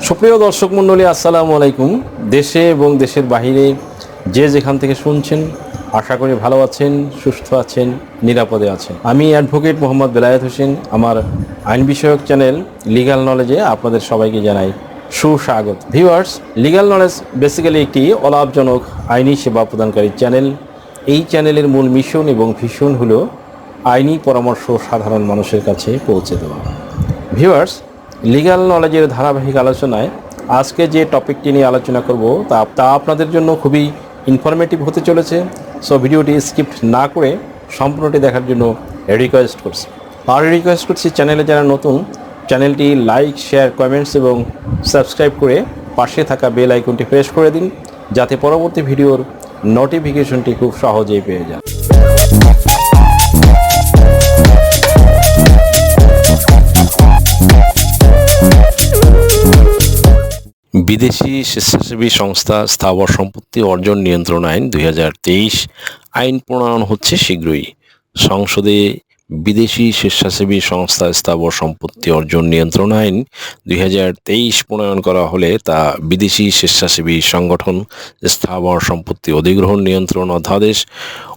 সুপ্রিয় দর্শক মণ্ডলী, আসসালামু আলাইকুম। দেশে এবং দেশের বাহিরে যে যেখান থেকে শুনছেন, আশা করি ভালো আছেন, সুস্থ আছেন, নিরাপদে আছেন। আমি অ্যাডভোকেট মোহাম্মদ বেলায়েত হোসেন। আমার আইন বিষয়ক চ্যানেল লিগ্যাল নলেজে আপনাদের সবাইকে জানাই সুস্বাগত। ভিউয়ার্স, লিগ্যাল নলেজ বেসিক্যালি একটি অলাভজনক আইনি সেবা প্রদানকারী চ্যানেল। এই চ্যানেলের মূল মিশন এবং ভিশন হলো আইনি পরামর্শ সাধারণ মানুষের কাছে পৌঁছে দেওয়া। ভিউয়ার্স, লিগ্যাল নলেজের ধারাবাহিক আলোচনায় আজকে যে টপিকটি নিয়ে আলোচনা করব তা আপনাদের জন্য খুবই ইনফরমেটিভ হতে চলেছে। সো ভিডিওটি স্কিপ না করে সম্পূর্ণটি দেখার জন্য রিকোয়েস্ট করছি চ্যানেলে যারা নতুন, চ্যানেলটি লাইক, শেয়ার, কমেন্টস এবং সাবস্ক্রাইব করে পাশে থাকা বেল আইকনটি প্রেস করে দিন, যাতে পরবর্তী ভিডিওর নোটিফিকেশনটি খুব সহজেই পেয়ে যান। বিদেশি স্বেচ্ছাসেবী সংস্থা স্থাবর সম্পত্তি অর্জন নিয়ন্ত্রণ আইন 2023 আইন প্রণয়ন হচ্ছে শীঘ্রই। সংসদে বিদেশি স্বেচ্ছাসেবী সংস্থা স্থাবর সম্পত্তি অর্জন নিয়ন্ত্রণ আইন 2023 প্রণয়ন করা হলে তা বিদেশি স্বেচ্ছাসেবী সংগঠন স্থাবর সম্পত্তি অধিগ্রহণ নিয়ন্ত্রণ অধ্যাদেশ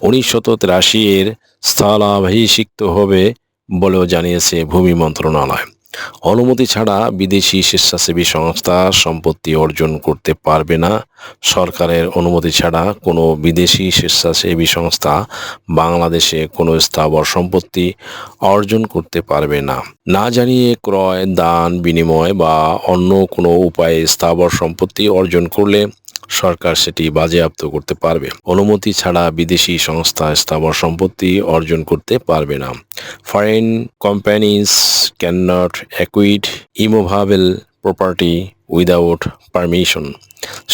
1983 এর স্থলাভিষিক্ত হবে বলেও জানিয়েছে ভূমি মন্ত্রণালয়। অনুমতি ছাড়া বিদেশি স্বেচ্ছাসেবী সংস্থা সম্পত্তি অর্জন করতে পারবে না। সরকারের অনুমতি ছাড়া কোনো বিদেশি স্বেচ্ছাসেবী সংস্থা বাংলাদেশে কোনো স্থাবর সম্পত্তি অর্জন করতে পারবে না। না জানিয়ে ক্রয়, দান, বিনিময় বা অন্য কোনো উপায়ে স্থাবর সম্পত্তি অর্জন করলে সরকার সেটি বাজেয়াপ্ত করতে পারবে। অনুমতি ছাড়া বিদেশি সংস্থা স্থাবর সম্পত্তি অর্জন করতে পারবে না। Foreign companies cannot acquire immovable property without permission.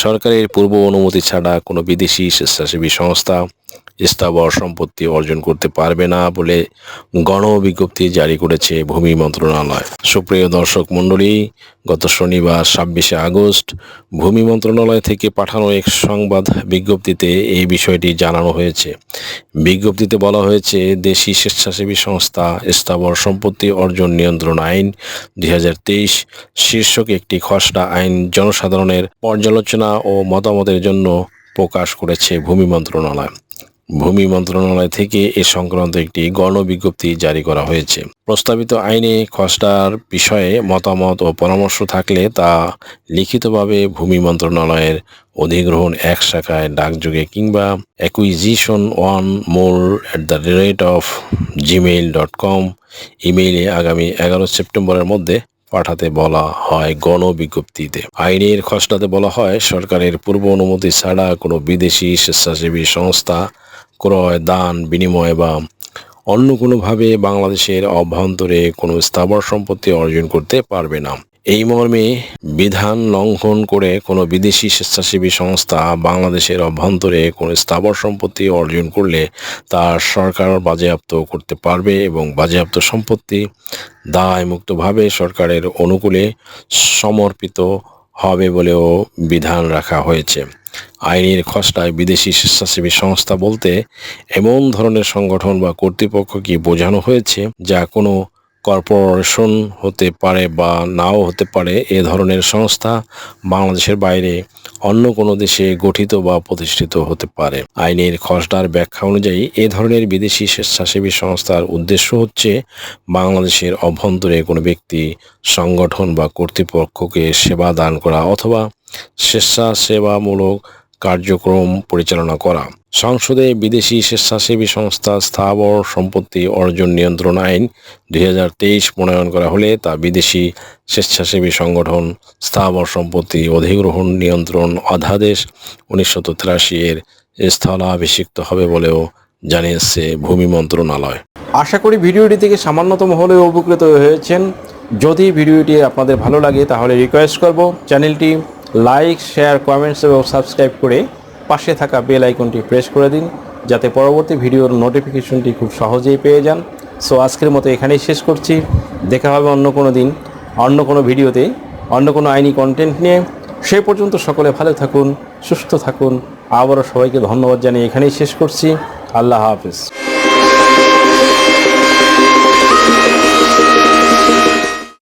সরকারের পূর্ব অনুমতি ছাড়া কোনো বিদেশি স্বেচ্ছাসেবী সংস্থা স্থাবর সম্পত্তি অর্জন করতে পারবে না বলে গণবিজ্ঞপ্তি জারি করেছে ভূমি মন্ত্রণালয়। সুপ্রিয় দর্শক মণ্ডলী, গত শনিবার 26শে আগস্ট ভূমি মন্ত্রণালয় থেকে পাঠানো এক সংবাদ বিজ্ঞপ্তিতে এই বিষয়টি জানানো হয়েছে। বিজ্ঞপ্তিতে বলা হয়েছে, দেশি স্বেচ্ছাসেবী সংস্থা স্থাবর সম্পত্তি অর্জন নিয়ন্ত্রণ আইন 2023 শীর্ষক একটি খসড়া আইন জনসাধারণের পর্যালোচনা ও মতামতের জন্য প্রকাশ করেছে ভূমি মন্ত্রণালয়। ভূমি মন্ত্রণালয় থেকে এ সংক্রান্ত একটি গণবিজ্ঞপ্তি জারি করা হয়েছে। প্রস্তাবিত আইনে খসড়ার বিষয়ে মতামত ও পরামর্শ থাকলে তা লিখিতভাবে ভূমি মন্ত্রণালয়ের অধিগ্রহণ 1 শাখায় ডাকযোগে কিংবা acquisition1more@gmail.com ইমেইলে আগামী 11 সেপ্টেম্বরের মধ্যে পাঠাতে বলা হয় গণবিজ্ঞপ্তিতে। আইনের খসড়াতে বলা হয়, সরকারের পূর্ব অনুমতি ছাড়া কোনো বিদেশি স্বেচ্ছাসেবী সংস্থা ক্রয়, দান, বিনিময় বা অন্য কোনোভাবে বাংলাদেশের অভ্যন্তরে কোনো স্থাবর সম্পত্তি অর্জন করতে পারবে না। এই মর্মে বিধান লঙ্ঘন করে কোনো বিদেশি স্বেচ্ছাসেবী সংস্থা বাংলাদেশের অভ্যন্তরে কোনো স্থাবর সম্পত্তি অর্জন করলে তা সরকার বাজেয়াপ্ত করতে পারবে এবং বাজেয়াপ্ত সম্পত্তি দায়মুক্তভাবে সরকারের অনুকূলে সমর্পিত হবে বলেও বিধান রাখা হয়েছে। আইনের খসড়ায় বিদেশি স্বেচ্ছাসেবী সংস্থা বলতে এমন ধরনের সংগঠন বা কর্তৃপক্ষকে বোঝানো হয়েছে যা কোনো কর্পোরেশন হতে পারে বা নাও হতে পারে। এ ধরনের সংস্থা বাংলাদেশের বাইরে অন্য কোনো দেশে গঠিত বা প্রতিষ্ঠিত হতে পারে। আইনের খসড়ার ব্যাখ্যা অনুযায়ী এ ধরনের বিদেশি স্বেচ্ছাসেবী সংস্থার উদ্দেশ্য হচ্ছে বাংলাদেশের অভ্যন্তরে কোনো ব্যক্তি, সংগঠন বা কর্তৃপক্ষকে সেবা দান করা অথবা স্বেচ্ছাসেবামূলক কার্যক্রম পরিচালনা করা। সংসদে বিদেশি স্বেচ্ছাসেবী সংস্থা স্থাবর সম্পত্তি অর্জন নিয়ন্ত্রণ আইন 2023 প্রণয়ন করা হলে তা বিদেশি স্বেচ্ছাসেবী সংগঠন স্থাবর সম্পত্তি অধিগ্রহণ নিয়ন্ত্রণ অধ্যাদেশ 1983 এর স্থলাভিষিক্ত হবে বলেও জানিয়েছে ভূমি মন্ত্রণালয়। আশা করি ভিডিওটি থেকে সামান্যতম হলেও উপকৃত হয়েছেন। যদি ভিডিওটি আপনাদের ভালো লাগে তাহলে রিকোয়েস্ট করব চ্যানেলটি লাইক, শেয়ার, কমেন্টস এবং সাবস্ক্রাইব করে পাশে থাকা বেল আইকনটি প্রেস করে দিন, যাতে পরবর্তী ভিডিওর নোটিফিকেশনটি খুব সহজেই পেয়ে যান। সো আজকের মতো এখানেই শেষ করছি। দেখা হবে অন্য কোনো দিন, অন্য কোনো ভিডিওতে, অন্য কোনো আইনি কন্টেন্ট নিয়ে। সেই পর্যন্ত সকলে ভালো থাকুন, সুস্থ থাকুন। আবারও সবাইকে ধন্যবাদ জানিয়ে এখানেই শেষ করছি। আল্লাহ হাফেজ।